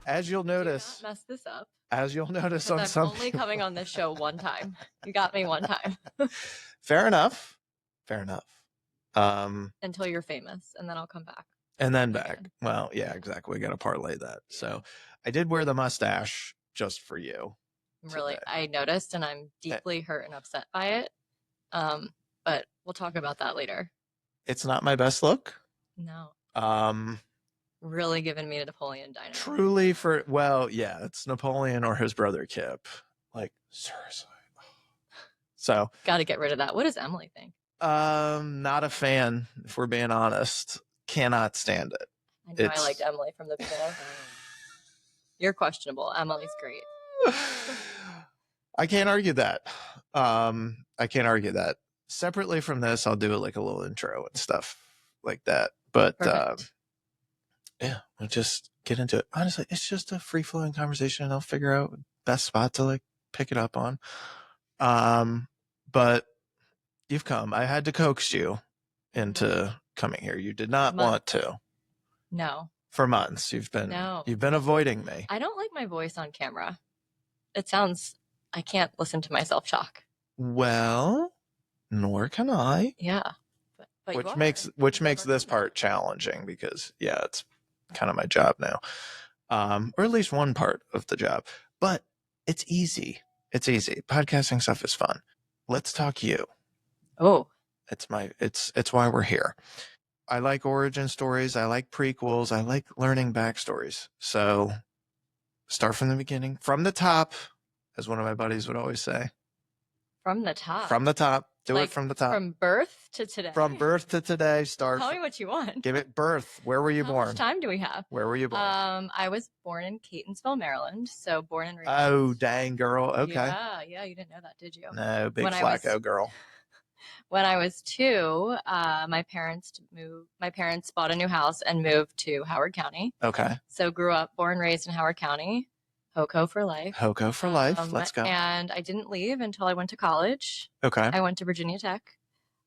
As you'll notice, do not mess this up. As you'll notice on some I'm only coming on this show one time. You got me one time. Fair enough. Until you're famous, and then I'll come back. And then back. Well, yeah, exactly. We got to parlay that. So I did wear the mustache just for you. Really, I noticed, and I'm deeply hurt and upset by it. But we'll talk about that later. It's not my best look. No. Really giving me a Napoleon Dynamite. Truly yeah, it's Napoleon or his brother Kip. Like, seriously. So got to get rid of that. What does Emily think? Not a fan, if we're being honest. Cannot stand it. I know I liked Emily from the beginning. You're questionable. Emily's great. I can't argue that. Separately from this, I'll do like a little intro and stuff like that. But yeah, we'll just get into it. Honestly, it's just a free-flowing conversation, and I'll figure out best spot to like pick it up on. But you've come. I had to coax you into coming here. You did not want to. No. For months, you've been avoiding me. I don't like my voice on camera. I can't listen to myself talk. Well, nor can I. Yeah. But which makes this part challenging because it's kind of my job now. Or at least one part of the job. But it's easy. Podcasting stuff is fun. Let's talk you. Oh. It's why we're here. I like origin stories. I like prequels. I like learning backstories. So start from the beginning, from the top, as one of my buddies would always say. From the top. From the top. Do it from the top. From birth to today. From birth to today. Start. Tell me what you want. Give it birth. Where were you born? How much time do we have? Where were you born? I was born in Catonsville, Maryland. So born and raised. Oh, dang, girl. Okay. Yeah. You didn't know that, did you? No, big Flacco girl. When I was 2, my parents bought a new house and moved to Howard County. Okay. So grew up, born, raised in Howard County. HoCo for life. HoCo for life. Let's go. And I didn't leave until I went to college. Okay. I went to Virginia Tech.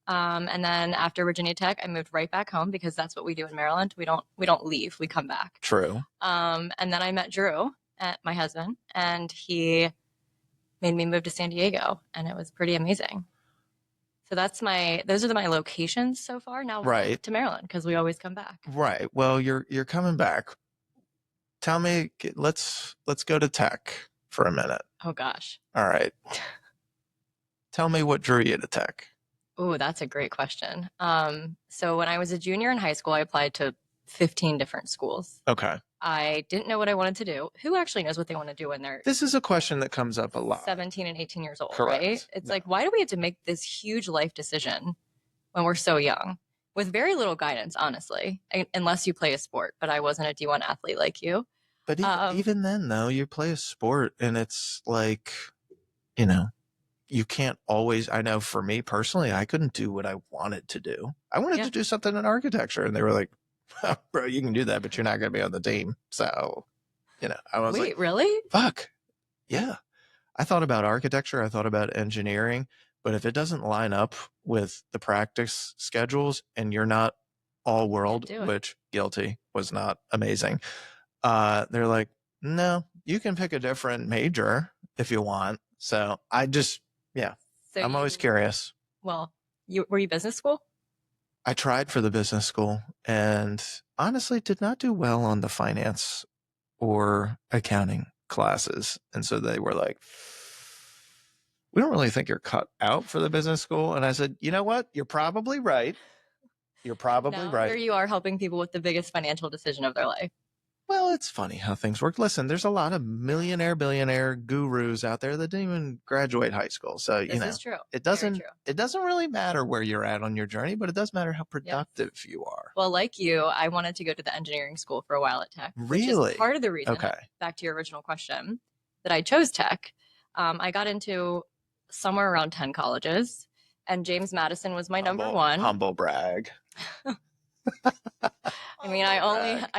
And then after Virginia Tech, I moved right back home because that's what we do in Maryland. We don't leave. We come back. True. And then I met Drew, my husband, and he made me move to San Diego, and it was pretty amazing. So those are my locations so far. Now to Maryland because we always come back. Right. Well, you're coming back. Tell me, let's go to tech for a minute. Oh gosh. All right. Tell me what drew you to tech. Oh, that's a great question. So when I was a junior in high school, I applied to 15 different schools. Okay. I didn't know what I wanted to do. Who actually knows what they want to do when they're... This is a question that comes up a lot. 17 and 18 years old, correct. Right? It's like, why do we have to make this huge life decision when we're so young? With very little guidance, honestly, unless you play a sport. But I wasn't a D1 athlete like you. But even then, though, you play a sport and it's like, you can't always... I know for me personally, I couldn't do what I wanted to do. I wanted to do something in architecture and they were like, bro, you can do that, but you're not going to be on the team. So, I was like, really? Fuck. Yeah. I thought about architecture. I thought about engineering, but if it doesn't line up with the practice schedules and you're not all world, which guilty was not amazing. They're like, no, you can pick a different major if you want. So I just, I'm always curious. Well, were you business school? I tried for the business school and honestly did not do well on the finance or accounting classes. And so they were like, we don't really think you're cut out for the business school. And I said, you know what? You're probably right. Right. Here you are helping people with the biggest financial decision of their life. Well, it's funny how things work. Listen, there's a lot of millionaire, billionaire gurus out there that didn't even graduate high school. So, this is true. It doesn't really matter where you're at on your journey, but it does matter how productive you are. Well, like you, I wanted to go to the engineering school for a while at Tech. Really? Which is part of the reason, back to your original question, that I chose Tech. I got into somewhere around 10 colleges, and James Madison was my number one. Humble brag. I mean, I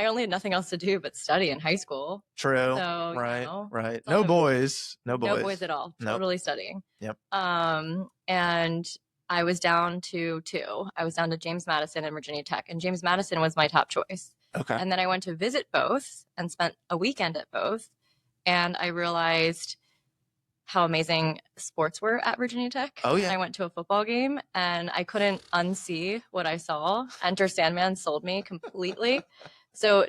only had nothing else to do but study in high school. True. So, right. No boys at all. Nope. Totally studying. Yep. And I was down to 2. I was down to James Madison and Virginia Tech, and James Madison was my top choice. Okay. And then I went to visit both and spent a weekend at both. And I realized how amazing sports were at Virginia Tech. Oh, yeah. And I went to a football game and I couldn't unsee what I saw. Enter Sandman sold me completely. So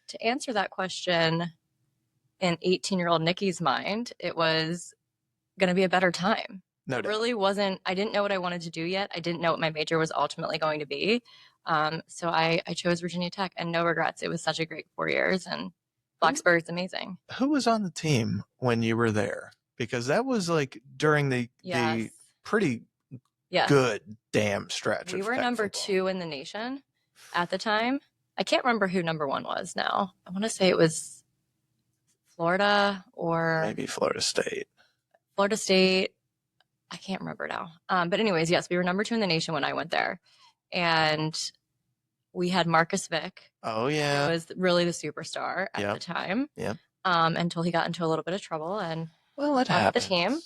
to answer that question, in 18-year-old Nikki's mind, it was going to be a better time. No It doubt. really wasn't. I didn't know what I wanted to do yet. I didn't know what my major was ultimately going to be. So I chose Virginia Tech, and no regrets. It was such a great 4 years, and Blacksburg's amazing. Who was on the team when you were there? Because that was like during the pretty good damn stretch. We were number 2 in the nation at the time. I can't remember who number 1 was now. I want to say it was Florida or maybe Florida State. Florida State. I can't remember now. But anyways, yes, we were number 2 in the nation when I went there. And we had Marcus Vick. Oh, yeah. Who was really the superstar at the time. Yeah. Until he got into a little bit of trouble and it happened. The team.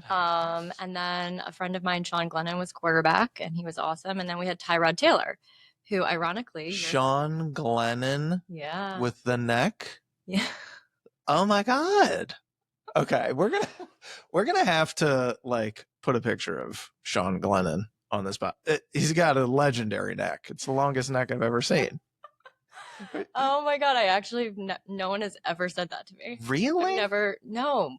And then a friend of mine, Sean Glennon, was quarterback, and he was awesome. And then we had Tyrod Taylor, who ironically Sean Glennon. Yeah. With the neck. Yeah. Oh my God. Okay, we're gonna have to like put a picture of Sean Glennon on this spot. He's got a legendary neck. It's the longest neck I've ever seen. Oh my God! I actually no one has ever said that to me. Really? I've never. No.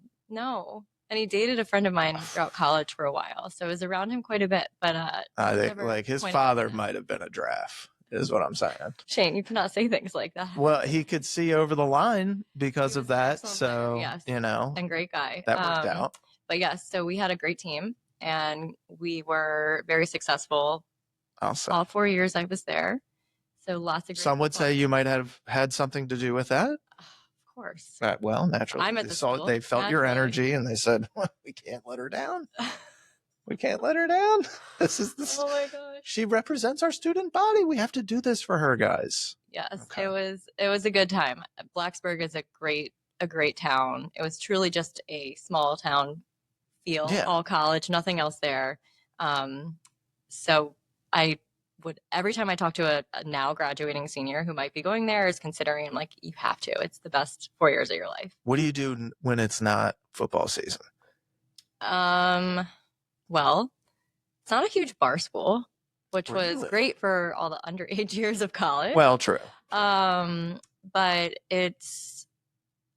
And he dated a friend of mine throughout college for a while, so I was around him quite a bit. But I think like his father might have been a draft. Is what I'm saying. Shane, you cannot say things like that. Well, he could see over the line because of that. So, yes. And great guy. That worked out. But yes, so we had a great team and we were very successful. Awesome. All 4 years I was there. So lots of great Some would say you might have had something to do with that. Of course. Well, naturally. I'm at the school. They felt your energy and they said, well, we can't let her down. We can't let her down. This is this. Oh my gosh. She represents our student body. We have to do this for her, guys. Yes, okay. It was a good time. Blacksburg is a great town. It was truly just a small town feel, all college, nothing else there. So I would every time I talk to a now graduating senior who might be going there is considering, I'm like, you have to. It's the best 4 years of your life. What do you do when it's not football season? Well, it's not a huge bar school, which was great for all the underage years of college. Well, true. But it's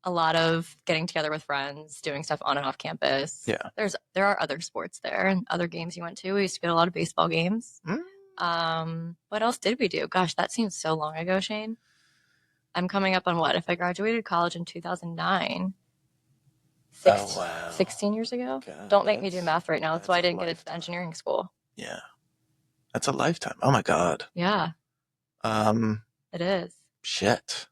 a lot of getting together with friends, doing stuff on and off campus. Yeah. There are other sports there and other games you went to. We used to go to a lot of baseball games. What else did we do? Gosh, that seems so long ago, Shane. I'm coming up on what? If I graduated college in 2009. 16 years ago? God, don't make me do math right now. That's why I didn't get into engineering school. Yeah. That's a lifetime. Oh my God. Yeah. It is. Shit.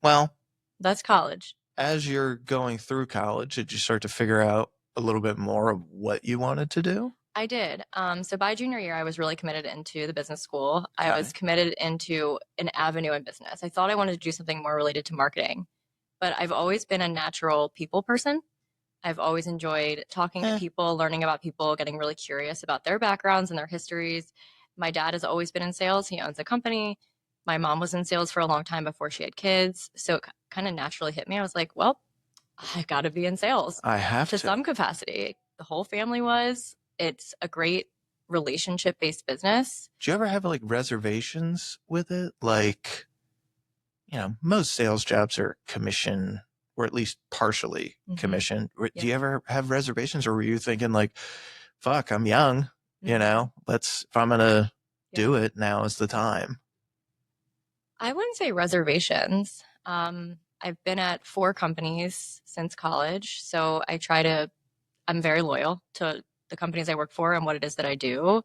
Well. That's college. As you're going through college, did you start to figure out a little bit more of what you wanted to do? I did. So by junior year, I was really committed into the business school. I was committed into an avenue in business. I thought I wanted to do something more related to marketing. But I've always been a natural people person. I've always enjoyed talking to people, learning about people, getting really curious about their backgrounds and their histories. My dad has always been in sales. He owns a company. My mom was in sales for a long time before she had kids. So it kind of naturally hit me. I was like, well, I got to be in sales. I have to. some capacity. The whole family was. It's a great relationship-based business. Do you ever have like reservations with it? Like, most sales jobs are commission or at least partially commission. Do you ever have reservations, or were you thinking like, fuck, I'm young, if I'm going to do it, now is the time? I wouldn't say reservations. I've been at 4 companies since college. So I'm very loyal to the companies I work for and what it is that I do.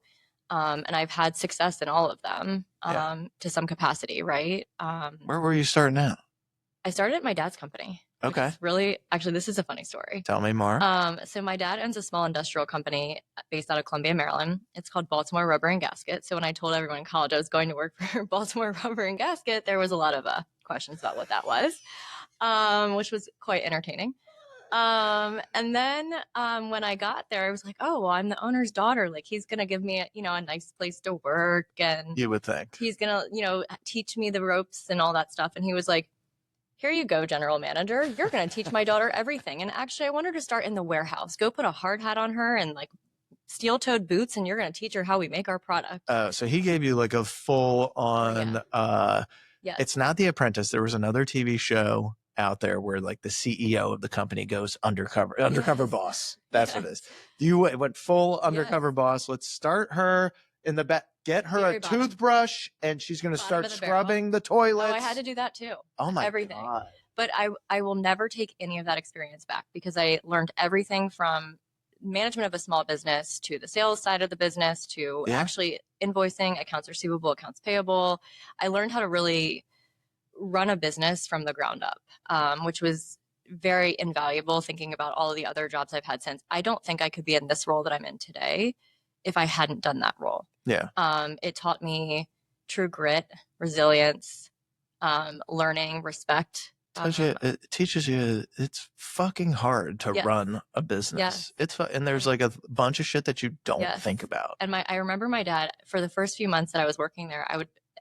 And I've had success in all of them to some capacity, right? Where were you starting out? I started at my dad's company. Okay. Actually, this is a funny story. Tell me more. So my dad owns a small industrial company based out of Columbia, Maryland. It's called Baltimore Rubber and Gasket. So when I told everyone in college I was going to work for Baltimore Rubber and Gasket, there was a lot of questions about what that was, which was quite entertaining. And then when I got there, I was like, oh, well, I'm the owner's daughter. Like, he's gonna give me a nice place to work, and You would think. he's gonna teach me the ropes and all that stuff. And he was like, here you go, general manager. You're gonna teach my daughter everything. And actually, I want her to start in the warehouse. Go put a hard hat on her and like steel-toed boots, and you're gonna teach her how we make our product. So he gave you like a full on. Yes. It's not The Apprentice. There was another TV show out there where like the CEO of the company goes undercover boss. That's what it is. You went full undercover boss. Let's start her in the back, get her a toothbrush, and she's going to start scrubbing the toilets. Oh, I had to do that too. Oh my everything. God. But I will never take any of that experience back, because I learned everything from management of a small business to the sales side of the business to actually invoicing, accounts receivable, accounts payable. I learned how to really run a business from the ground up, which was very invaluable, thinking about all of the other jobs I've had since. I don't think I could be in this role that I'm in today if I hadn't done that role. Yeah. It taught me true grit, resilience, learning, respect. It teaches you it's fucking hard to run a business. And there's like a bunch of shit that you don't think about. And I remember my dad, for the first few months that I was working there,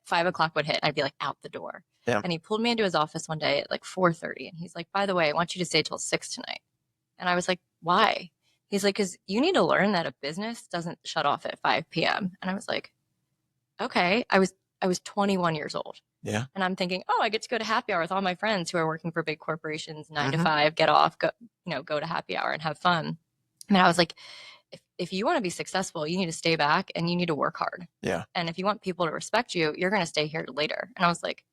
5 o'clock would hit, I'd be like out the door. Yeah. And he pulled me into his office one day at like 4:30, and he's like, by the way, I want you to stay till 6 tonight. And I was like, why? He's like, because you need to learn that a business doesn't shut off at 5 p.m. And I was like, okay. I was 21 years old. Yeah. And I'm thinking, oh, I get to go to happy hour with all my friends who are working for big corporations, 9 to 5, get off, go to happy hour and have fun. And I was like, if you want to be successful, you need to stay back and you need to work hard. Yeah. And if you want people to respect you, you're going to stay here later. And I was like,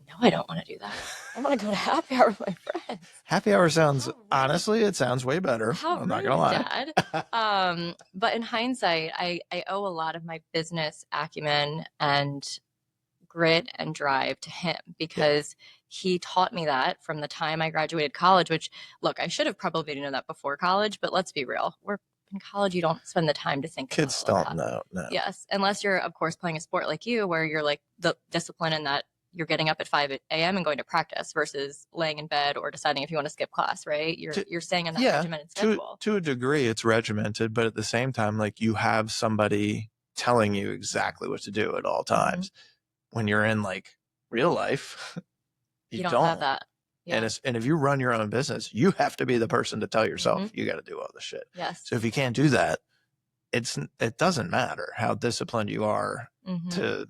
no, I don't want to do that. I want to go to happy hour with my friends. Happy hour sounds, honestly, it sounds way better. I'm not going to lie. Dad. But in hindsight, I owe a lot of my business acumen and grit and drive to him, because he taught me that from the time I graduated college, which, look, I should have probably known that before college, but let's be real. We're in college, you don't spend the time to think about kids don't know. No. Yes. Unless you're, of course, playing a sport like you, where you're like the discipline in that you're getting up at 5 a.m. and going to practice versus laying in bed or deciding if you want to skip class, right? You're staying on that regimented schedule. To a degree, it's regimented, but at the same time, like, you have somebody telling you exactly what to do at all times. When you're in like real life, you don't have that. Yeah. And if you run your own business, you have to be the person to tell yourself you got to do all the shit. Yes. So if you can't do that, it doesn't matter how disciplined you are to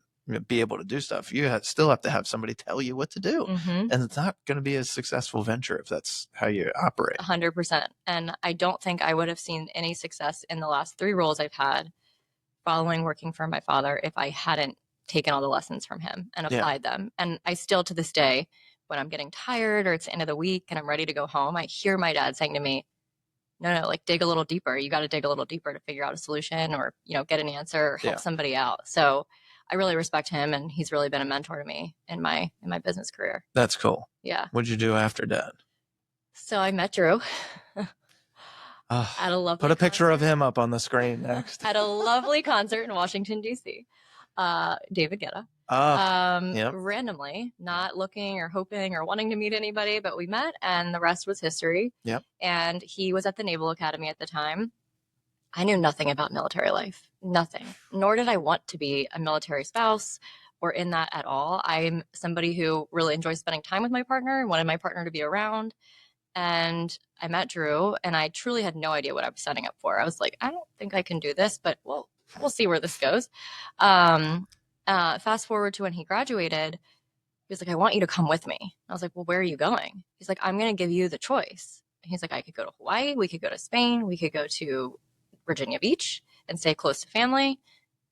be able to do stuff. You still have to have somebody tell you what to do. And it's not going to be a successful venture if that's how you operate. 100%. And I don't think I would have seen any success in the last 3 roles I've had following working for my father if I hadn't taken all the lessons from him and applied them. And I still, to this day, when I'm getting tired or it's the end of the week and I'm ready to go home, I hear my dad saying to me, no, like, dig a little deeper. You got to dig a little deeper to figure out a solution or, get an answer or help somebody out. So I really respect him, and he's really been a mentor to me in my business career. That's cool. Yeah. What'd you do after Dad? So I met Drew. At a lovely Put a picture of him up on the screen next. At a lovely concert in Washington, D.C. David Guetta. Randomly, not looking or hoping or wanting to meet anybody, but we met, and the rest was history. Yep. And he was at the Naval Academy at the time. I knew nothing about military life, nothing, nor did I want to be a military spouse or in that at all. I'm somebody who really enjoys spending time with my partner and wanted my partner to be around. And I met Drew, and I truly had no idea what I was signing up for. I was like, I don't think I can do this, but we'll see where this goes. Fast forward to when he graduated, he was like, I want you to come with me. I was like, well, where are you going? He's like, I'm going to give you the choice. He's like, I could go to Hawaii. We could go to Spain. We could go to Virginia Beach and stay close to family,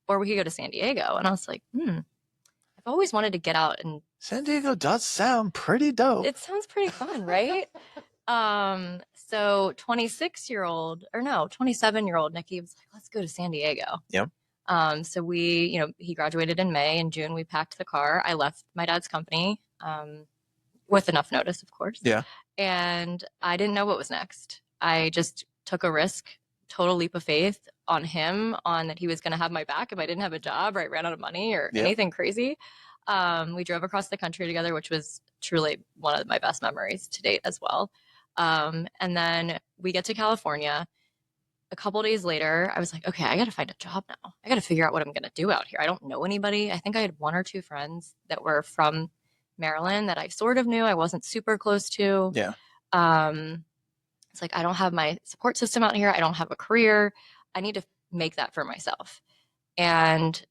or we could go to San Diego. And I was like, I've always wanted to get out. And San Diego does sound pretty dope. It sounds pretty fun, right? So 27-year-old Nikki was like, let's go to San Diego. Yep. So we, he graduated in May. In June, we packed the car. I left my dad's company, with enough notice, of course. Yeah. And I didn't know what was next. I just took a risk, total leap of faith on him, on that he was going to have my back if I didn't have a job or I ran out of money or anything crazy. We drove across the country together, which was truly one of my best memories to date as well. And then we get to California. A couple days later, I was like, okay, I got to find a job now. I got to figure out what I'm going to do out here. I don't know anybody. I think I had 1 or 2 friends that were from Maryland that I sort of knew. I wasn't super close to. Yeah. It's like, I don't have my support system out here. I don't have a career. I need to make that for myself. And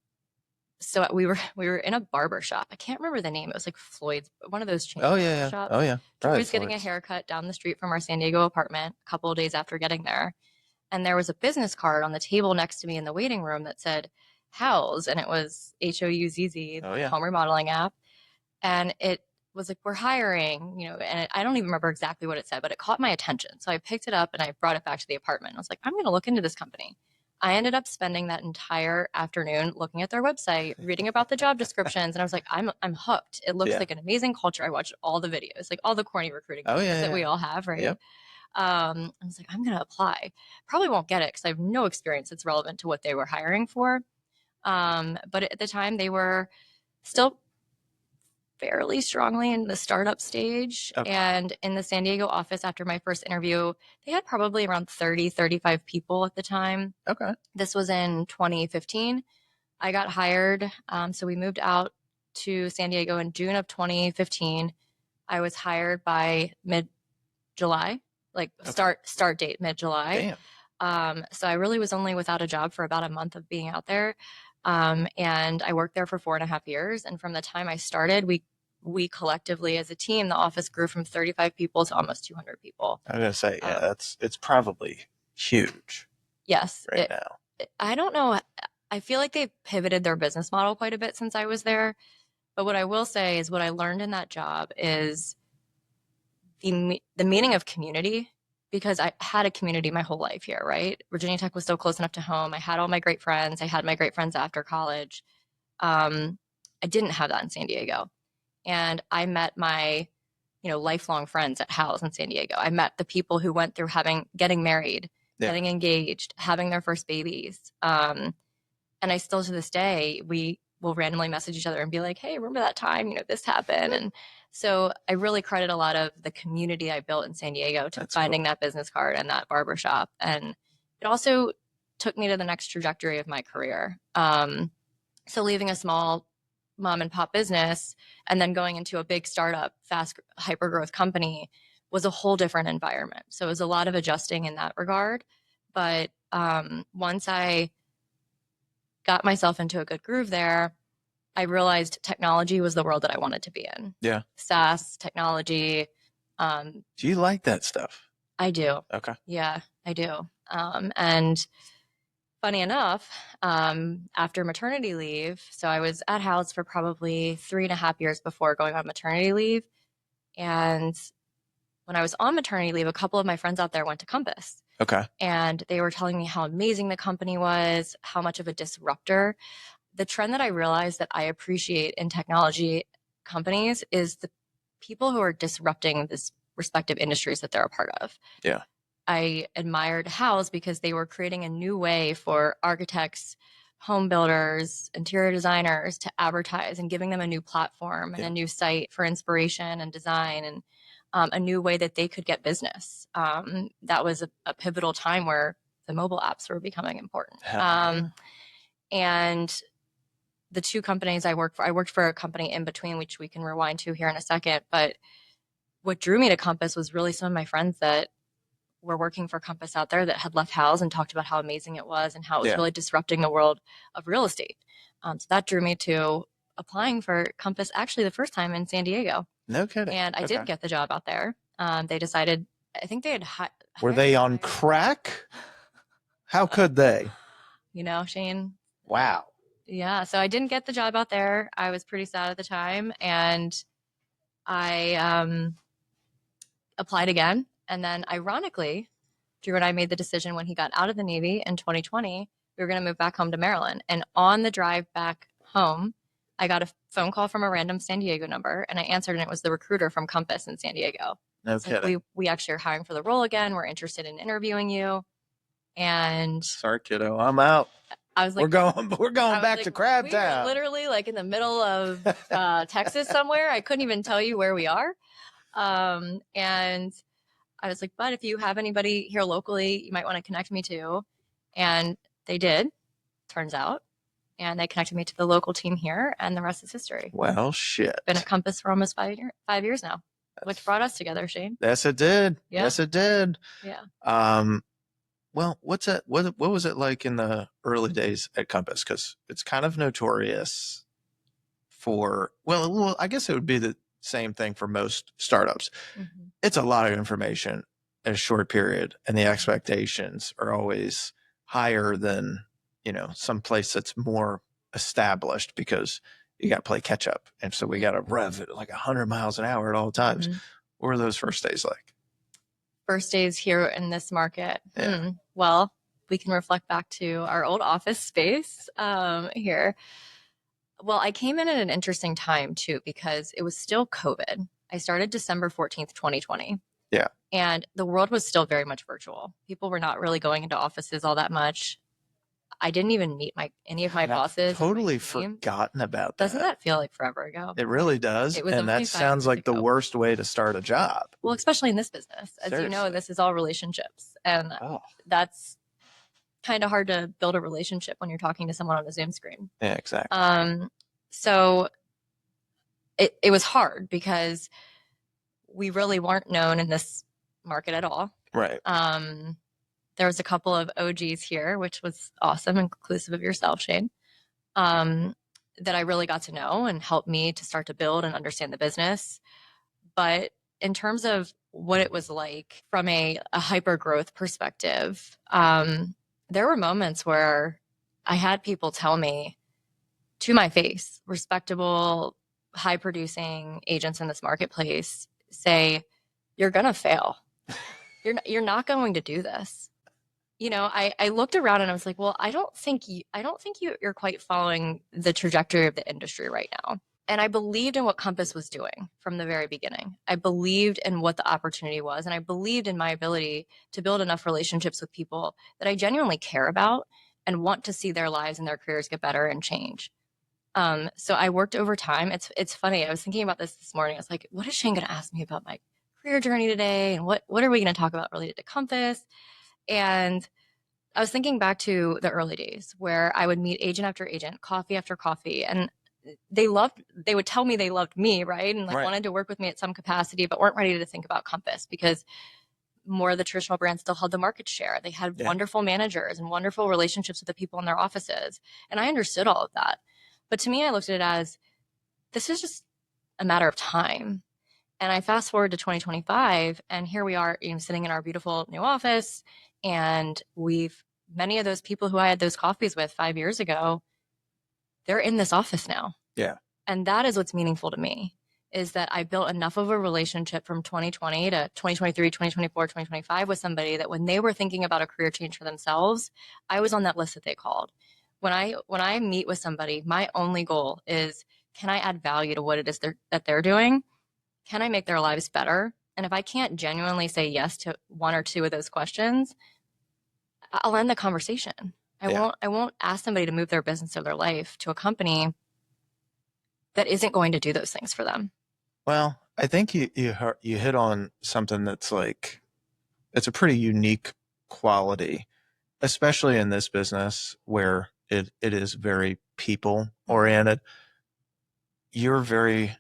so we were in a barbershop. I can't remember the name. It was like Floyd's, one of those chain shops. Oh yeah. Troy was getting a haircut down the street from our San Diego apartment a couple of days after getting there. And there was a business card on the table next to me in the waiting room that said Houzz, and it was Houzz, home remodeling app. And it was like, we're hiring, you know, and I don't even remember exactly what it said, but it caught my attention. So I picked it up and I brought it back to the apartment. I was like, I'm going to look into this company. I ended up spending that entire afternoon looking at their website, reading about the job descriptions, and I was like, I'm hooked. It looks like an amazing culture. I watched all the videos, like all the corny recruiting videos that we all have, right? Yep. I was like, I'm going to apply. Probably won't get it because I have no experience that's relevant to what they were hiring for. But at the time, they were still fairly strongly in the startup stage. Okay. And in the San Diego office, after my first interview, they had probably around 30, 35 people at the time. Okay. This was in 2015. I got hired. So we moved out to San Diego in June of 2015. I was hired by mid-July, like start date mid-July. Damn. So I really was only without a job for about a month of being out there. And I worked there for 4.5 years. And from the time I started, we collectively as a team, the office grew from 35 people to almost 200 people. I was going to say, yeah, it's probably huge. Yes. Now. I don't know. I feel like they've pivoted their business model quite a bit since I was there. But what I will say is what I learned in that job is the meaning of community, because I had a community my whole life here, right? Virginia Tech was so close enough to home. I had all my great friends. I had my great friends after college. I didn't have that in San Diego. And I met my, lifelong friends at Houzz in San Diego. I met the people who went through getting married, getting engaged, having their first babies. And I still, to this day, we will randomly message each other and be like, hey, remember that time, this happened? And so I really credit a lot of the community I built in San Diego to finding that business card and that barbershop. And it also took me to the next trajectory of my career. So leaving a small mom and pop business and then going into a big startup, fast hyper growth company was a whole different environment. So it was a lot of adjusting in that regard. But once I got myself into a good groove there, I realized technology was the world that I wanted to be in. Yeah. SaaS, technology. Do you like that stuff? I do. Okay. Yeah, I do. And funny enough, after maternity leave, so I was at Houzz for probably 3.5 years before going on maternity leave. And when I was on maternity leave, a couple of my friends out there went to Compass. Okay. And they were telling me how amazing the company was, how much of a disruptor. The trend that I realized that I appreciate in technology companies is the people who are disrupting this respective industries that they're a part of. Yeah. I admired Houzz because they were creating a new way for architects, home builders, interior designers to advertise and giving them a new platform and a new site for inspiration and design and a new way that they could get business. That was a pivotal time where the mobile apps were becoming important. And the two companies I worked for a company in between, which we can rewind to here in a second. But what drew me to Compass was really some of my friends that were working for Compass out there that had left Houzz and talked about how amazing it was and how it was really disrupting the world of real estate. So that drew me to applying for Compass actually the first time in San Diego. No kidding. And I did get the job out there. They decided, I think they had Were they on crack? How could they? Shane. Wow. Yeah. So I didn't get the job out there. I was pretty sad at the time. And I applied again. And then ironically, Drew and I made the decision when he got out of the Navy in 2020, we were going to move back home to Maryland. And on the drive back home, I got a phone call from a random San Diego number, and I answered, and it was the recruiter from Compass in San Diego. No kidding. Like, we actually are hiring for the role again. We're interested in interviewing you. And sorry, kiddo, I'm out. I was like, we're going back to Crab Town. We were literally like in the middle of Texas somewhere. I couldn't even tell you where we are. And I was like, but if you have anybody here locally, you might want to connect me to. And they did, turns out. And they connected me to the local team here, and the rest is history. Well, shit. Been at Compass for almost 5 years now, which brought us together, Shane. Yes, it did. Yeah. Yes, it did. Yeah. Well, what was it like in the early days at Compass? Because it's kind of notorious for, well, I guess it would be the same thing for most startups. Mm-hmm. It's a lot of information in a short period, and the expectations are always higher than, some place that's more established, because you got to play catch up. And so we got to rev at like 100 miles an hour at all times. Mm-hmm. What were those first days like? First days here in this market. Yeah. Well, we can reflect back to our old office space here. Well, I came in at an interesting time too, because it was still COVID. I started December 14th, 2020. Yeah. And the world was still very much virtual. People were not really going into offices all that much. I didn't even meet any of my bosses. Totally forgotten about that. Doesn't that feel like forever ago? It really does. And that sounds like the worst way to start a job. Well, especially in this business. As you know, this is all relationships. And that's kind of hard to build a relationship when you're talking to someone on a Zoom screen. Yeah, exactly. So it was hard because we really weren't known in this market at all. Right. There was a couple of OGs here, which was awesome, inclusive of yourself, Shane, that I really got to know and helped me to start to build and understand the business. But in terms of what it was like from a hyper growth perspective, there were moments where I had people tell me to my face, respectable, high producing agents in this marketplace, say, "You're going to fail. You're not going to do this." I looked around and I was like, well, I don't think you're quite following the trajectory of the industry right now. And I believed in what Compass was doing from the very beginning. I believed in what the opportunity was. And I believed in my ability to build enough relationships with people that I genuinely care about and want to see their lives and their careers get better and change. So I worked overtime. It's funny. I was thinking about this morning. I was like, what is Shane going to ask me about my career journey today? And what are we going to talk about related to Compass? And I was thinking back to the early days where I would meet agent after agent, coffee after coffee, and they would tell me they loved me, right? And wanted to work with me at some capacity, but weren't ready to think about Compass because more of the traditional brands still held the market share. They had wonderful managers and wonderful relationships with the people in their offices. And I understood all of that. But to me, I looked at it as, this is just a matter of time. And I fast forward to 2025, and here we are, sitting in our beautiful new office. And many of those people who I had those coffees with 5 years ago, they're in this office now. Yeah. And that is what's meaningful to me, is that I built enough of a relationship from 2020 to 2023, 2024, 2025 with somebody that when they were thinking about a career change for themselves, I was on that list that they called. When I meet with somebody, my only goal is, can I add value to what it is that they're doing? Can I make their lives better? And if I can't genuinely say yes to one or two of those questions, I'll end the conversation. I won't ask somebody to move their business or their life to a company that isn't going to do those things for them. Well, I think you hit on something that's like, it's a pretty unique quality, especially in this business where it is very people oriented. You're very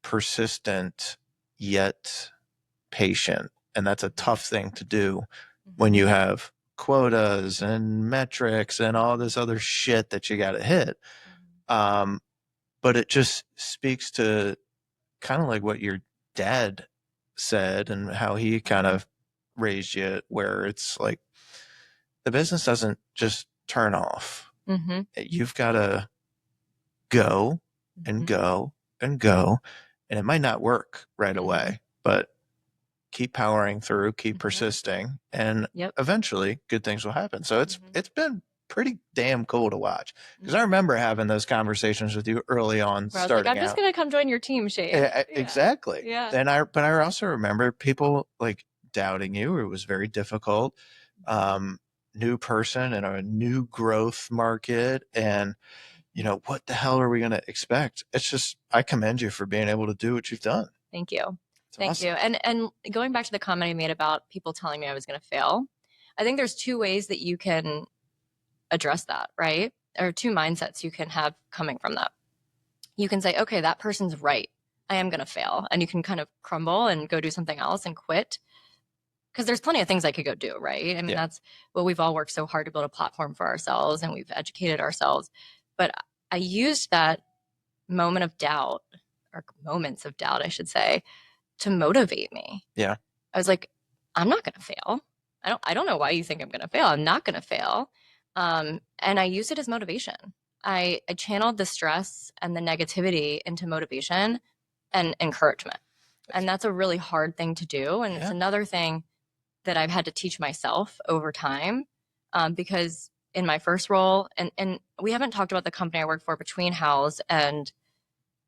persistent yet patient, and that's a tough thing to do when you have quotas and metrics and all this other shit that you got to hit. But it just speaks to kind of like what your dad said and how he kind of raised you, where it's like the business doesn't just turn off. Mm-hmm. You've got to go and go and go, and it might not work right away, but keep powering through, keep persisting, and eventually good things will happen. So it's been pretty damn cool to watch, because I remember having those conversations with you early on. Where I was like, I'm just going to come join your team, Shane. Exactly. Yeah. But I also remember people like doubting you. It was very difficult. New person in a new growth market, and what the hell are we going to expect? It's just, I commend you for being able to do what you've done. Thank you. Thank awesome. you. And going back to the comment I made about people telling me I was going to fail, I think there's two ways that you can address that, right? Or two mindsets you can have coming from that. You can say, okay, that person's right. I am going to fail. And you can kind of crumble and go do something else and quit. Because there's plenty of things I could go do, right? I mean, that's what we've all worked so hard to build a platform for ourselves and we've educated ourselves. But I used that moment of doubt, or moments of doubt, I should say, to motivate me. Yeah. I was like, I'm not going to fail. I don't know why you think I'm going to fail. I'm not going to fail. And I used it as motivation. I channeled the stress and the negativity into motivation and encouragement. And that's a really hard thing to do. And it's another thing that I've had to teach myself over time, because in my first role, and we haven't talked about the company I worked for between House and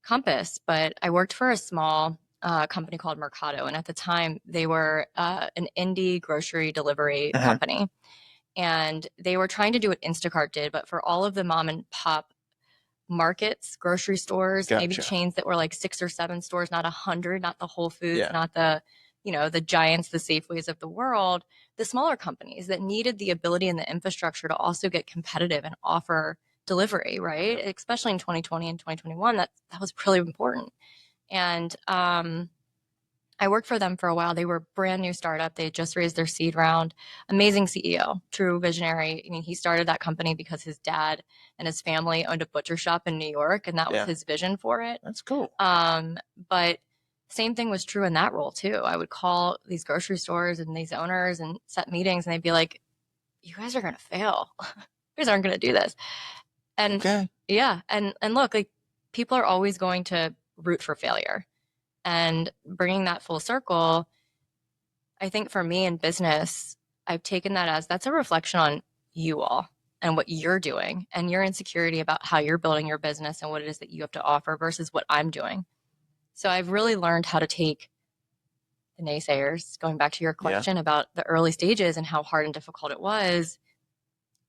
Compass, but I worked for a small company called Mercado. And at the time, they were an indie grocery delivery company. And they were trying to do what Instacart did, but for all of the mom and pop markets, grocery stores, maybe chains that were like 6 or 7 stores, not 100, not the Whole Foods, not the, the Giants, the Safeways of the world, the smaller companies that needed the ability and the infrastructure to also get competitive and offer delivery, right? Especially in 2020 and 2021, that was really important. And I worked for them for a while. They were a brand new startup. They had just raised their seed round. Amazing CEO, true visionary. I mean, he started that company because his dad and his family owned a butcher shop in New York, and that was his vision for it. That's cool. But same thing was true in that role too. I would call these grocery stores and these owners and set meetings, and they'd be like, "You guys are going to fail. You guys aren't going to do this." And and look, like, people are always going to root for failure. And bringing that full circle, I think for me in business, I've taken that as that's a reflection on you all and what you're doing and your insecurity about how you're building your business and what it is that you have to offer versus what I'm doing. So I've really learned how to take the naysayers, going back to your question about the early stages and how hard and difficult it was,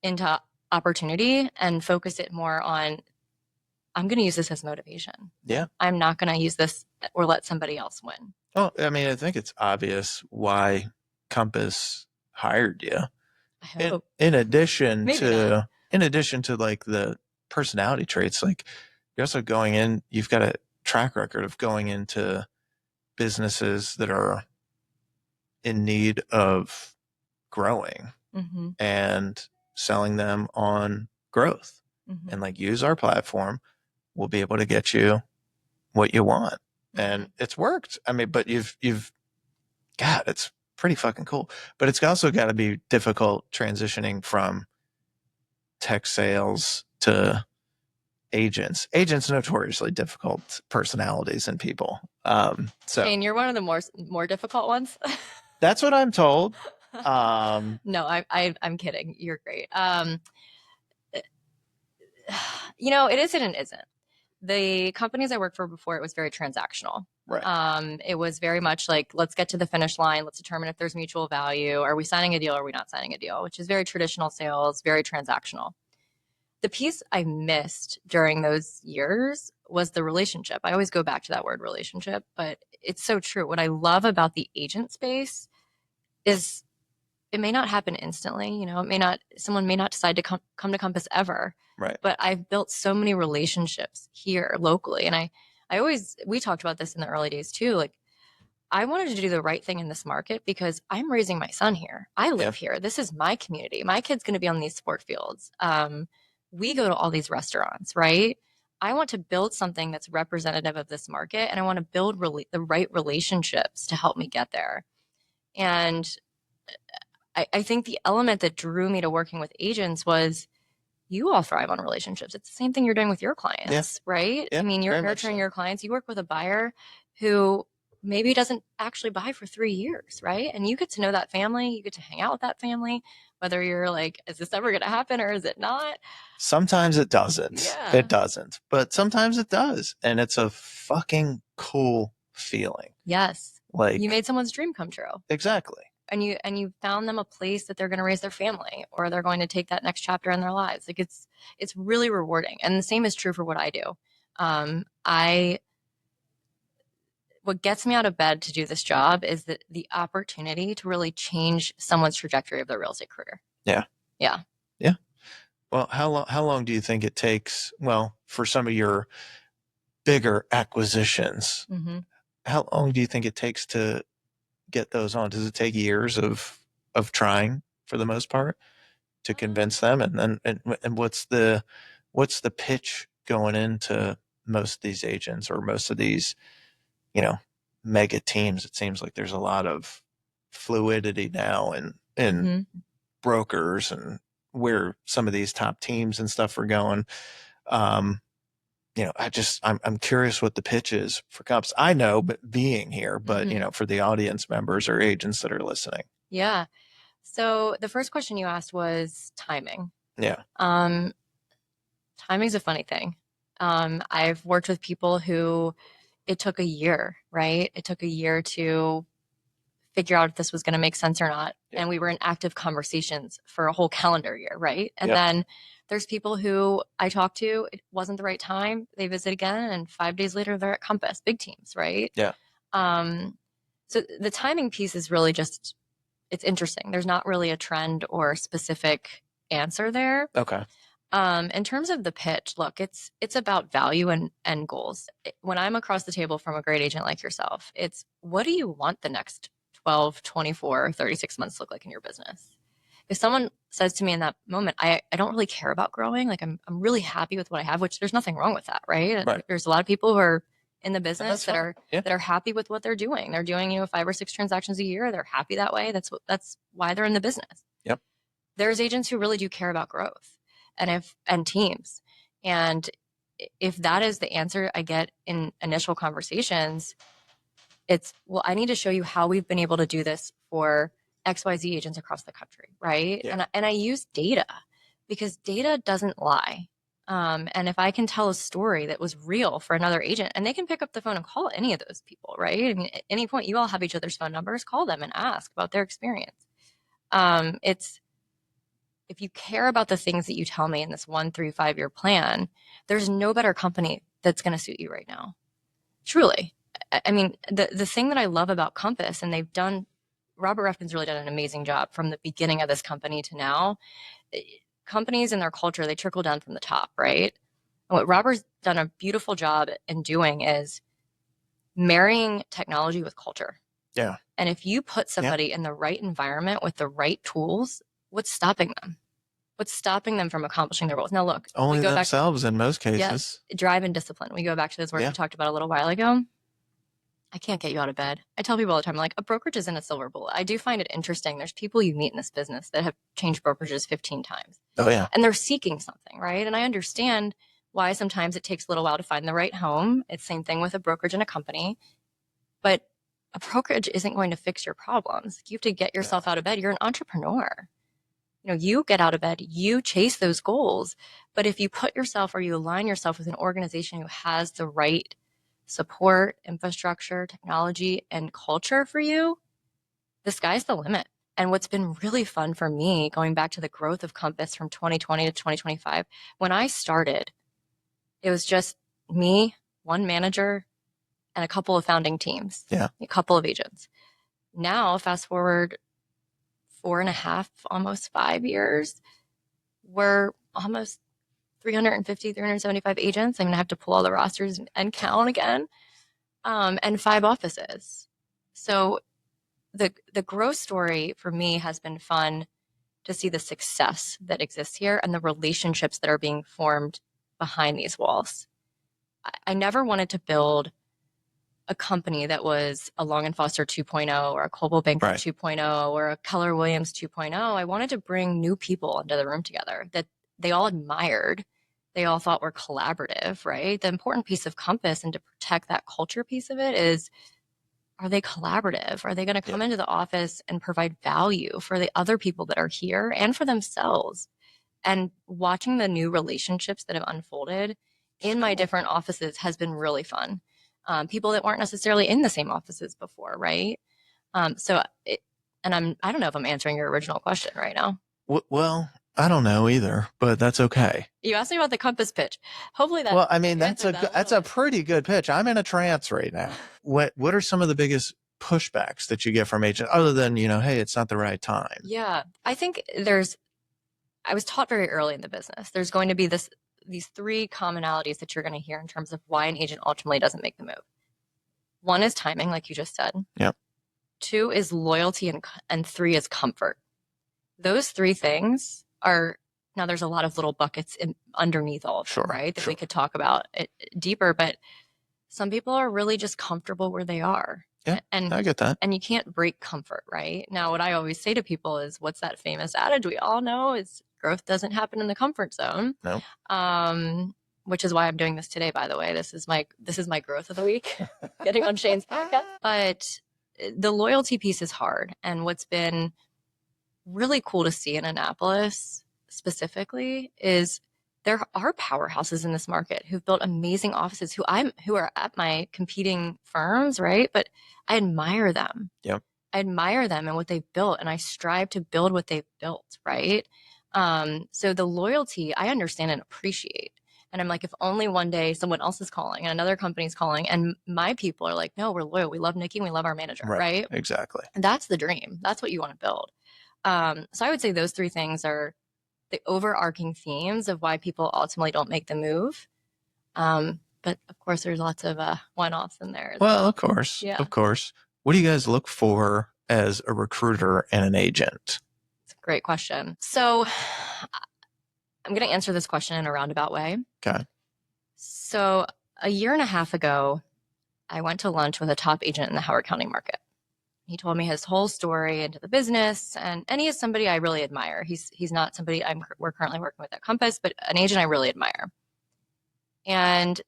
into opportunity and focus it more on, I'm going to use this as motivation. Yeah. I'm not going to use this or let somebody else win. Well, I mean, I think it's obvious why Compass hired you. I hope. In addition Maybe to not. in addition to like the personality traits, like you're also going in, you've got a track record of going into businesses that are in need of growing and selling them on growth. And like, use our platform, we'll be able to get you what you want. And it's worked. I mean, but you've God, it's pretty fucking cool. But it's also got to be difficult transitioning from tech sales to agents. Agents notoriously difficult personalities and people. So Shane, you're one of the more difficult ones. That's what I'm told. No, I'm kidding. You're great. It isn't and isn't. The companies I worked for before, it was very transactional. Right. It was very much like, let's get to the finish line. Let's determine if there's mutual value. Are we signing a deal? Or are we not signing a deal? Which is very traditional sales, very transactional. The piece I missed during those years was the relationship. I always go back to that word relationship, but it's so true. What I love about the agent space is it may not happen instantly. Someone may not decide to come to Compass ever. Right. But I've built so many relationships here locally. And we talked about this in the early days too. Like, I wanted to do the right thing in this market because I'm raising my son here. I live here. This is my community. My kid's going to be on these sport fields. We go to all these restaurants, right? I want to build something that's representative of this market, and I want to build the right relationships to help me get there. And I think the element that drew me to working with agents was, you all thrive on relationships. It's the same thing you're doing with your clients, right? I mean, you're nurturing your clients. You work with a buyer who maybe doesn't actually buy for 3 years, right? And you get to know that family. You get to hang out with that family, whether you're like, is this ever going to happen or is it not? Sometimes it doesn't. Yeah. It doesn't. But sometimes it does. And it's a fucking cool feeling. Yes. Like, you made someone's dream come true. Exactly. And you found them a place that they're going to raise their family, or they're going to take that next chapter in their lives. Like, it's really when the same is true for what I do. When what gets me out of bed to do this job is the opportunity to really change someone's trajectory of their real estate career. Yeah. Yeah. Yeah. Well, how long do you think it takes, well, for some of your bigger acquisitions, how long do you think it takes to get those on? Does it take years of trying for the most part to convince them? And what's the pitch going into most of these agents or most of these, mega teams? It seems like there's a lot of fluidity now in brokers and where some of these top teams and stuff are going. I'm curious what the pitch is for comps. I know, but being here, but for the audience members or agents that are listening. Yeah. So the first question you asked was timing. Yeah. Timing's a funny thing. I've worked with people who it took a year, right? It took a year to figure out if this was going to make sense or not. Yeah. And we were in active conversations for a whole calendar year, right? And then there's people who I talked to, it wasn't the right time. They visit again, and 5 days later, they're at Compass, big teams, right? Yeah. So the timing piece is really just, it's interesting. There's not really a trend or specific answer there. Okay. In terms of the pitch, look, it's about value and goals. When I'm across the table from a great agent like yourself, it's what do you want the next 12, 24, 36 months look like in your business? If someone says to me in that moment, I don't really care about growing, like I'm really happy with what I have, which there's nothing wrong with that, right? There's a lot of people who are in the business that are happy with what they're doing. They're doing, 5 or 6 transactions a year. They're happy that way. That's why they're in the business. Yep. There's agents who really do care about growth and teams. And if that is the answer I get in initial conversations, it's, well, I need to show you how we've been able to do this for XYZ agents across the country, right? Yeah. And I use data because data doesn't lie. And if I can tell a story that was real for another agent, and they can pick up the phone and call any of those people, right? I mean, at any point, you all have each other's phone numbers, call them and ask about their experience. If you care about the things that you tell me in this 1, 3, 5 year plan, there's no better company that's going to suit you right now. Truly. I mean, the thing that I love about Compass, and Robert Refkin's really done an amazing job from the beginning of this company to now. Companies and their culture, they trickle down from the top, right? And what Robert's done a beautiful job in doing is marrying technology with culture. Yeah. And if you put somebody in the right environment with the right tools, what's stopping them? What's stopping them from accomplishing their goals? Now, look. Only themselves in most cases. Yes, drive and discipline. We go back to those words we talked about a little while ago. I can't get you out of bed. I tell people all the time, like, a brokerage isn't a silver bullet. I do find it interesting. There's people you meet in this business that have changed brokerages 15 times. Oh, yeah. And they're seeking something, right? And I understand why sometimes it takes a little while to find the right home. It's the same thing with a brokerage and a company. But a brokerage isn't going to fix your problems. You have to get yourself out of bed. You're an entrepreneur. You get out of bed, you chase those goals. But if you put yourself or you align yourself with an organization who has the right support, infrastructure, technology, and culture for you, the sky's the limit. And what's been really fun for me, going back to the growth of Compass from 2020 to 2025, when I started, it was just me, one manager, and a couple of founding teams, a couple of agents. Now, fast forward 4.5, almost 5 years, we're almost 350, 375 agents. I'm going to have to pull all the rosters and count again, and 5 offices. So the growth story for me has been fun to see the success that exists here and the relationships that are being formed behind these walls. I never wanted to build a company that was a Long & Foster 2.0 or a Coldwell Banker 2.0 or a Keller Williams 2.0. I wanted to bring new people into the room together that they all admired. They all thought were collaborative, right? The important piece of Compass and to protect that culture piece of it is, are they collaborative? Are they going to come into the office and provide value for the other people that are here and for themselves? And watching the new relationships that have unfolded in my different offices has been really fun. People that weren't necessarily in the same offices before, right? I don't know if I'm answering your original question right now. Well, I don't know either, but that's okay. You asked me about the compass pitch. Hopefully that. Well, I mean, that's a pretty good pitch. I'm in a trance right now. What are some of the biggest pushbacks that you get from agents other than, hey, it's not the right time? Yeah. I think I was taught very early in the business, there's going to be these three commonalities that you're going to hear in terms of why an agent ultimately doesn't make the move. One is timing, like you just said. Yep. 2 is loyalty, and 3 is comfort. Those 3 things are, now there's a lot of little buckets underneath all of them, right? That we could talk about it deeper, but some people are really just comfortable where they are. Yeah, and I get that. And you can't break comfort, right? Now, what I always say to people is, what's that famous adage we all know is growth doesn't happen in the comfort zone. No. Which is why I'm doing this today, by the way. This is my growth of the week, getting on Shane's podcast. But the loyalty piece is hard. And what's been really cool to see in Annapolis specifically is there are powerhouses in this market who've built amazing offices who are at my competing firms, right? But I admire them. Yep. I admire them and what they've built, and I strive to build what they've built, right? So the loyalty, I understand and appreciate. And I'm like, if only one day someone else is calling and another company's calling and my people are like, no, we're loyal. We love Nikki and we love our manager, right? Exactly. And that's the dream. That's what you want to build. So I would say those 3 things are the overarching themes of why people ultimately don't make the move. But of course, there's lots of one-offs in there. Well, of course. Yeah. Of course. What do you guys look for as a recruiter and an agent? It's a great question. So I'm going to answer this question in a roundabout way. Okay. So a year and a half ago, I went to lunch with a top agent in the Howard County market. He told me his whole story into the business, and he is somebody I really admire. He's not somebody we're currently working with at Compass, but an agent I really admire. And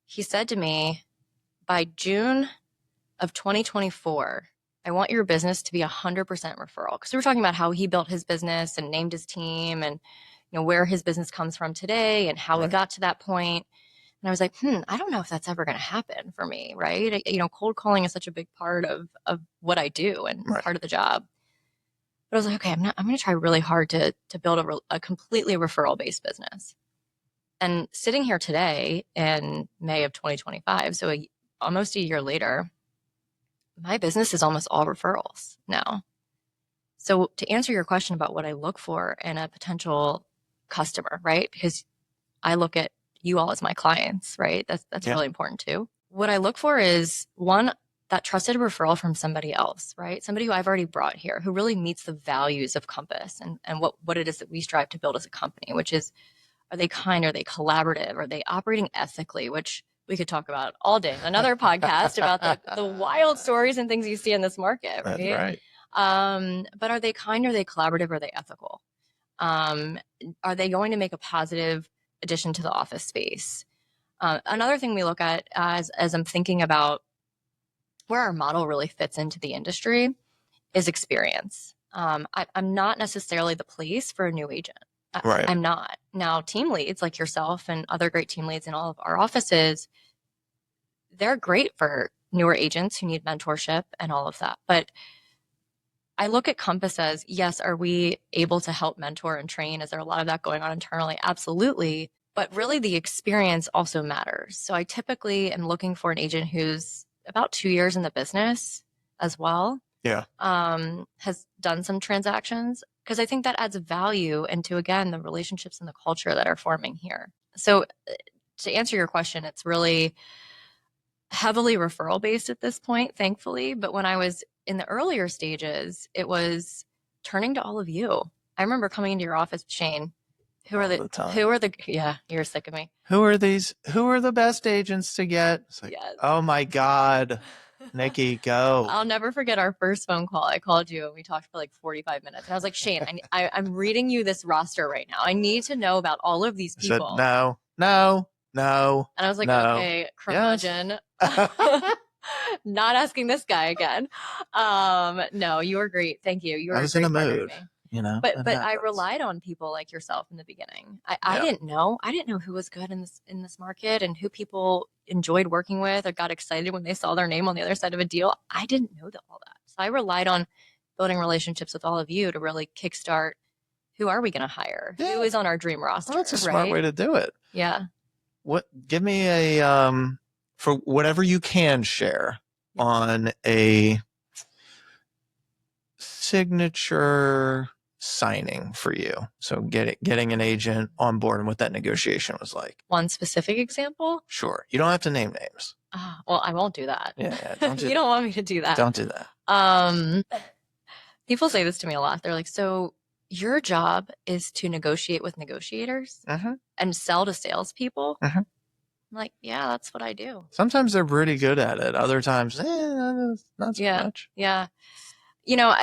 he said to me, by June of 2024, I want your business to be 100% referral. Because we were talking about how he built his business and named his team and where his business comes from today and how we got to that point. And I was like, I don't know if that's ever going to happen for me, right? Cold calling is such a big part of what I do and part of the job. But I was like, okay, I'm going to try really hard to build a completely referral-based business. And sitting here today in May of 2025, so almost a year later, my business is almost all referrals now. So to answer your question about what I look for in a potential customer, right? Because I look at you all as my clients, right? That's really important too. What I look for is, one, that trusted referral from somebody else, right? Somebody who I've already brought here, who really meets the values of Compass and what it is that we strive to build as a company, which is, are they kind? Are they collaborative? Are they operating ethically? Which we could talk about all day. Another podcast about the wild stories and things you see in this market, right? That's right. But are they kind? Are they collaborative? Are they ethical? Are they going to make a positive addition to the office space? Another thing we look at as I'm thinking about where our model really fits into the industry is experience. I'm not necessarily the place for a new agent. I'm not. Now, team leads like yourself and other great team leads in all of our offices, they're great for newer agents who need mentorship and all of that. But I look at Compass as, yes, are we able to help mentor and train? Is there a lot of that going on internally? Absolutely. But really the experience also matters. So I typically am looking for an agent who's about 2 years in the business as well. Yeah. Has done some transactions, because I think that adds value into, again, the relationships and the culture that are forming here. So to answer your question, it's really heavily referral based at this point, thankfully. But when I was in the earlier stages, it was turning to all of you. I remember coming into your office, Shane. Yeah, you're sick of me. Who are these? Who are the best agents to get? It's like, yes. Oh my God, Nikki, go. I'll never forget our first phone call. I called you and we talked for like 45 minutes. And I was like, Shane, I'm reading you this roster right now. I need to know about all of these people. I said, no. And I was like, no. Okay, curmudgeon. Yes. Not asking this guy again. No, you were great. Thank you. I was in a mood. But I relied on people like yourself in the beginning. I didn't know who was good in this market and who people enjoyed working with or got excited when they saw their name on the other side of a deal. I didn't know all that. So I relied on building relationships with all of you to really kickstart Who are we going to hire? Yeah. Who is on our dream roster? Well, that's a smart way to do it. Yeah. Give me a, for whatever you can share on a signature signing for you. So getting an agent on board and what that negotiation was like. One specific example? Sure. You don't have to name names. Well, I won't do that. Yeah, don't do You don't want me to do that. Don't do that. People say this to me a lot. They're like, so your job is to negotiate with negotiators and sell to salespeople? I'm like, yeah, that's what I do. Sometimes they're pretty good at it. Other times, not so much. Yeah. You know,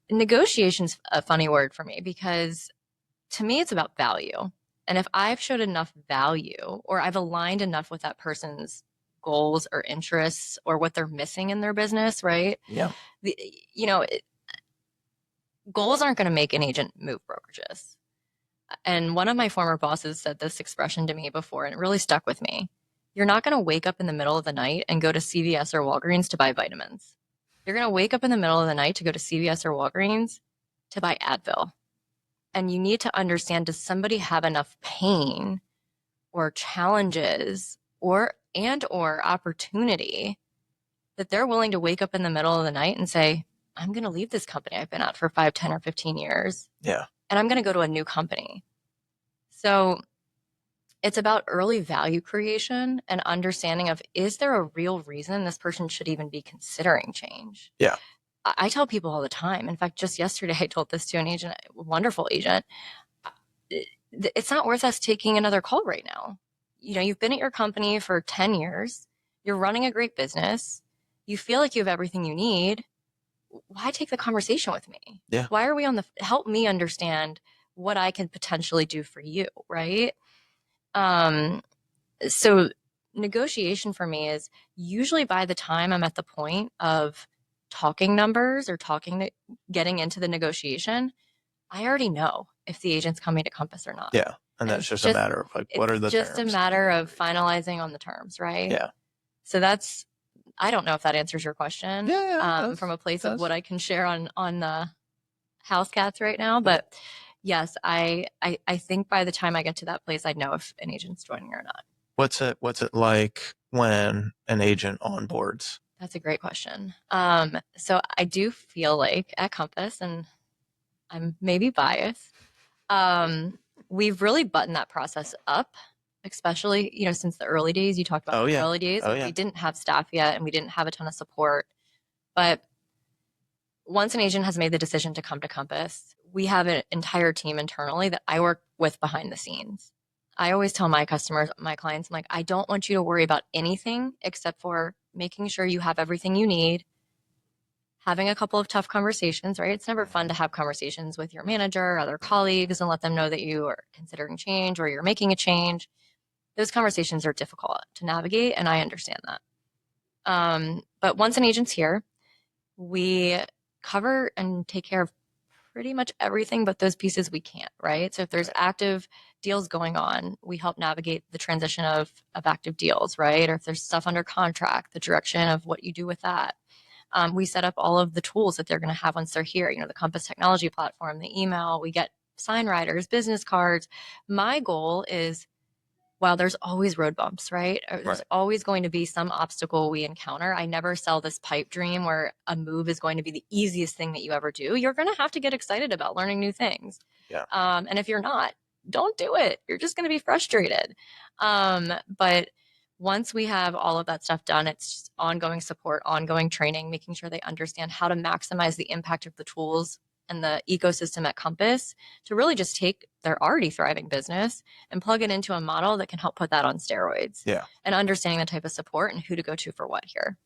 negotiation's a funny word for me because to me, it's about value. And if I've showed enough value or I've aligned enough with that person's goals or interests or what they're missing in their business, right? Yeah. Goals aren't going to make an agent move brokerages. And one of my former bosses said this expression to me before, and it really stuck with me. You're not going to wake up in the middle of the night and go to CVS or Walgreens to buy vitamins. You're going to wake up in the middle of the night to go to CVS or Walgreens to buy Advil. And you need to understand, does somebody have enough pain or challenges or opportunity that they're willing to wake up in the middle of the night and say, I'm going to leave this company I've been at for 5, 10, or 15 years. Yeah. And I'm going to go to a new company. So it's about early value creation and understanding of, is there a real reason this person should even be considering change? Yeah. I tell people all the time. In fact, just yesterday, I told this to an agent, a wonderful agent. It's not worth us taking another call right now. You know, you've been at your company for 10 years. You're running a great business. You feel like you have everything you need. Why take the conversation with me? Yeah. Why are we help me understand what I can potentially do for you, right? So negotiation for me is usually by the time I'm at the point of talking numbers or getting into the negotiation, I already know if the agent's coming to Compass or not. Yeah. And that's just a matter of like, what are the terms? It's just a matter of finalizing on the terms, right? Yeah. So I don't know if that answers your question. Yeah. From a place of what I can share on the house cats right now. But yes, I think by the time I get to that place, I know if an agent's joining or not. What's it like when an agent onboards? That's a great question. So I do feel like at Compass, and I'm maybe biased, we've really buttoned that process up, especially, since the early days. You talked about the early days. We didn't have staff yet and we didn't have a ton of support. But once an agent has made the decision to come to Compass, we have an entire team internally that I work with behind the scenes. I always tell my customers, my clients, I'm like, I don't want you to worry about anything except for making sure you have everything you need, having a couple of tough conversations, right? It's never fun to have conversations with your manager or other colleagues and let them know that you are considering change or you're making a change. Those conversations are difficult to navigate, and I understand that. But once an agent's here, we cover and take care of pretty much everything but those pieces we can't, right? So if there's active deals going on, we help navigate the transition of active deals, right? Or if there's stuff under contract, the direction of what you do with that. We set up all of the tools that they're going to have once they're here, the Compass technology platform, the email, we get sign riders, business cards. My goal is, while there's always road bumps, right? There's always going to be some obstacle we encounter. I never sell this pipe dream where a move is going to be the easiest thing that you ever do. You're going to have to get excited about learning new things. Yeah. And if you're not, don't do it. You're just going to be frustrated. But once we have all of that stuff done, it's just ongoing support, ongoing training, making sure they understand how to maximize the impact of the tools and the ecosystem at Compass to really just take their already thriving business and plug it into a model that can help put that on steroids. Yeah. And understanding the type of support and who to go to for what here.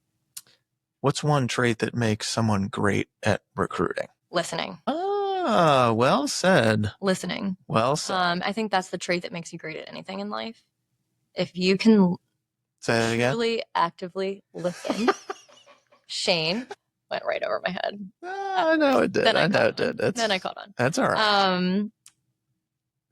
What's one trait that makes someone great at recruiting? Listening. Ah, well said. Listening. Well said. I think that's the trait that makes you great at anything in life. If you can say that again, really actively listen. Shane went right over my head. I know it did. Then I caught on. That's all right.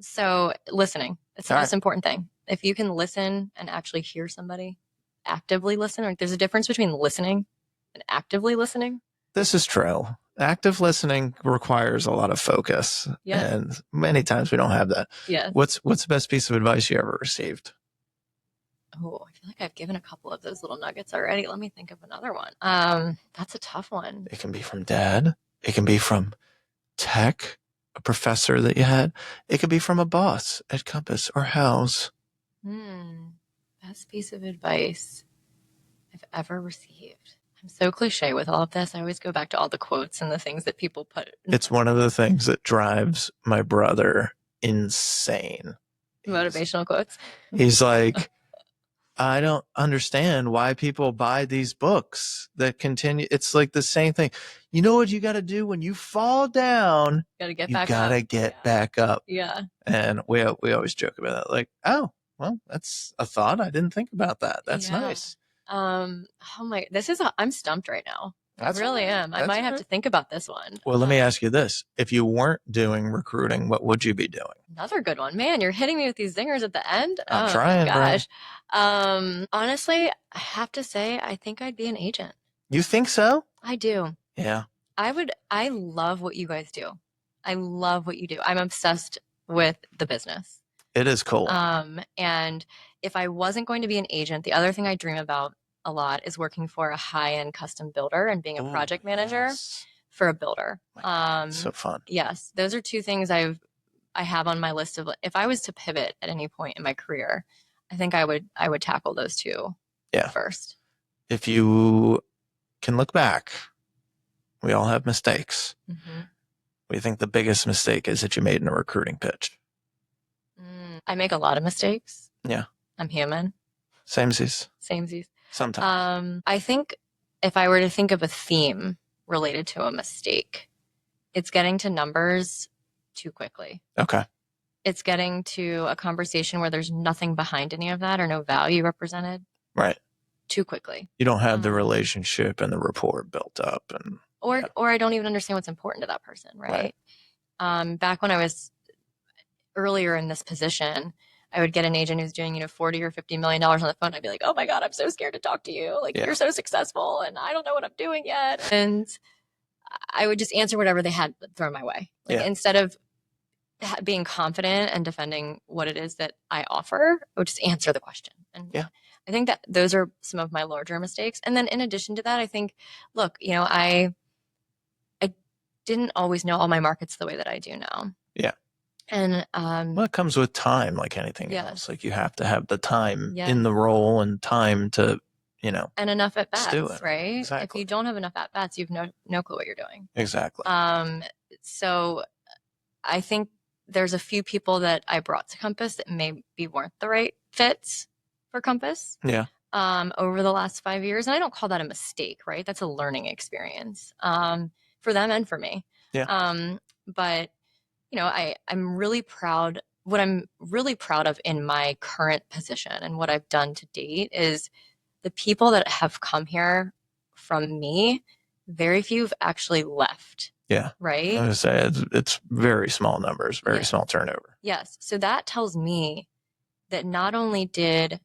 So listening, it's the most important thing. If you can listen and actually hear somebody, actively listen, there's a difference between listening and actively listening. This is true. active listening requires a lot of focus. Yes. And many times we don't have that. Yes. What's the best piece of advice you ever received? Oh, I feel like I've given a couple of those little nuggets already. Let me think of another one. That's a tough one. It can be from dad. It can be from tech, a professor that you had. It could be from a boss at Compass or House. Best piece of advice I've ever received. I'm so cliche with all of this. I always go back to all the quotes and the things that people put. It's one of the things that drives my brother insane. Motivational quotes. He's like, I don't understand why people buy these books that continue. It's like the same thing. You know what you got to do when you fall down? You got to get back up. Yeah. And we always joke about that. Like, oh, well, that's a thought. I didn't think about that. That's nice. I'm stumped right now. I really am. I might have to think about this one. Well, let me ask you this. If you weren't doing recruiting, what would you be doing? Another good one. Man, you're hitting me with these zingers at the end. I'm trying, gosh. Honestly, I have to say, I think I'd be an agent. You think so? I do. Yeah. I love what you guys do. I love what you do. I'm obsessed with the business. It is cool. And if I wasn't going to be an agent, the other thing I dream about a lot is working for a high-end custom builder and being a project manager for a builder. So fun. Yes, those are two things I have on my list of, if I was to pivot at any point in my career, I think I would tackle those two first. If you can look back, we all have mistakes. Mm-hmm. What do you think the biggest mistake is that you made in a recruiting pitch? I make a lot of mistakes. Yeah. I'm human. Samesies. Sometimes. I think if I were to think of a theme related to a mistake, it's getting to numbers too quickly. Okay. It's getting to a conversation where there's nothing behind any of that or no value represented. Right. Too quickly. You don't have the relationship and the rapport built up, and or I don't even understand what's important to that person, right? Back when I was earlier in this position, I would get an agent who's doing, $40 or $50 million on the phone. I'd be like, oh my God, I'm so scared to talk to you. Like, you're so successful and I don't know what I'm doing yet. And I would just answer whatever they had thrown my way. Instead of being confident and defending what it is that I offer, I would just answer the question. And I think that those are some of my larger mistakes. And then in addition to that, I think, look, I didn't always know all my markets the way that I do now. Yeah. And it comes with time, like anything else. Like, you have to have the time in the role and time to, and enough at bats, do it. Right? Exactly. If you don't have enough at bats, you've no clue what you're doing. Exactly. So I think there's a few people that I brought to Compass that maybe weren't the right fits for Compass. Yeah. Over the last 5 years, and I don't call that a mistake, right? That's a learning experience for them and for me. Yeah. But I'm really proud. What I'm really proud of in my current position and what I've done to date is the people that have come here from me. Very few have actually left. Yeah. Right. I was going to say it's very small numbers, very small turnover. Yes. So that tells me that not only did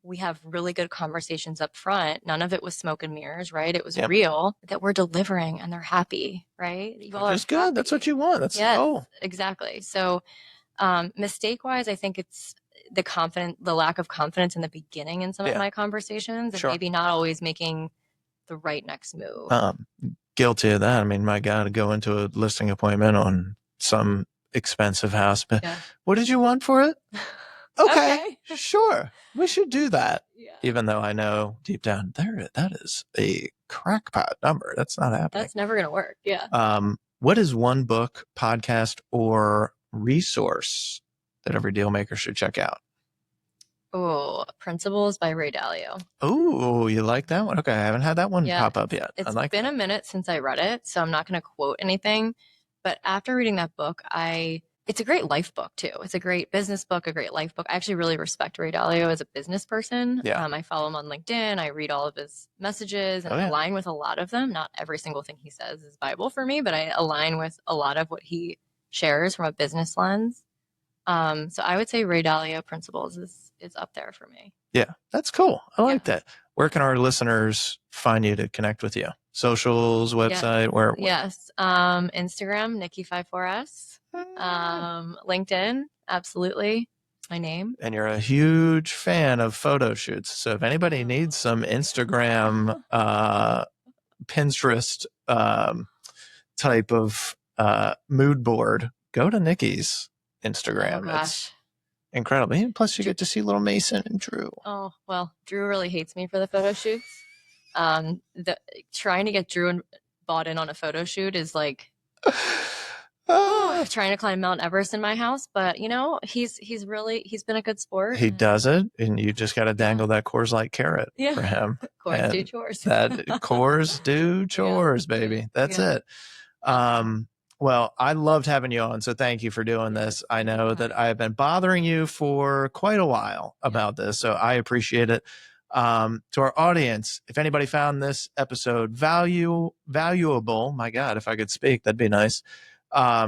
we have really good conversations up front, none of it was smoke and mirrors, right? It was real, that we're delivering and they're happy, right? That's good. That's what you want. That's the goal. Exactly. So mistake wise, I think it's the lack of confidence in the beginning in some of my conversations, and maybe not always making the right next move. Guilty of that. I mean, my God, to go into a listing appointment on some expensive house. But what did you want for it? Okay, sure. We should do that. Yeah. Even though I know deep down that is a crackpot number. That's not happening. That's never going to work. Yeah. What is one book, podcast, or resource that every Dealmaker should check out? Oh, Principles by Ray Dalio. Oh, you like that one? Okay, I haven't had that one pop up yet. It's been a minute since I read it, so I'm not going to quote anything. But after reading that book, it's a great life book too. It's a great business book, a great life book. I actually really respect Ray Dalio as a business person. Yeah. I follow him on LinkedIn. I read all of his messages and align with a lot of them. Not every single thing he says is Bible for me, but I align with a lot of what he shares from a business lens. So I would say Ray Dalio Principles is up there for me. Yeah, that's cool. I like that. Where can our listeners find you to connect with you? socials, website, where? Yes. Instagram, Nikki54S. LinkedIn, absolutely. My name. And you're a huge fan of photo shoots. So if anybody needs some Instagram, Pinterest type of mood board, go to Nikki's Instagram. Oh, gosh. It's incredible. And plus, you get to see little Mason and Drew. Oh, well, Drew really hates me for the photo shoots. Trying to get Drew bought in on a photo shoot is like trying to climb Mount Everest in my house. But you know, he's been a good sport. He does it, and you just got to dangle that Coors Light carrot for him. Coors do chores. Coors do chores, baby. That's it. Well, I loved having you on, so thank you for doing this. I know that I have been bothering you for quite a while about this, so I appreciate it. To our audience, if anybody found this episode valuable, my God, if I could speak, that'd be nice.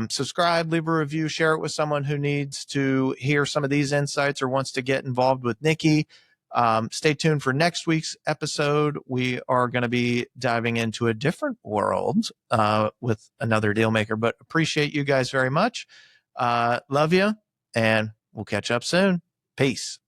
Subscribe, leave a review, share it with someone who needs to hear some of these insights or wants to get involved with Nikki. Stay tuned for next week's episode. We are going to be diving into a different world with another Dealmaker, but appreciate you guys very much. Love you, and we'll catch up soon. Peace.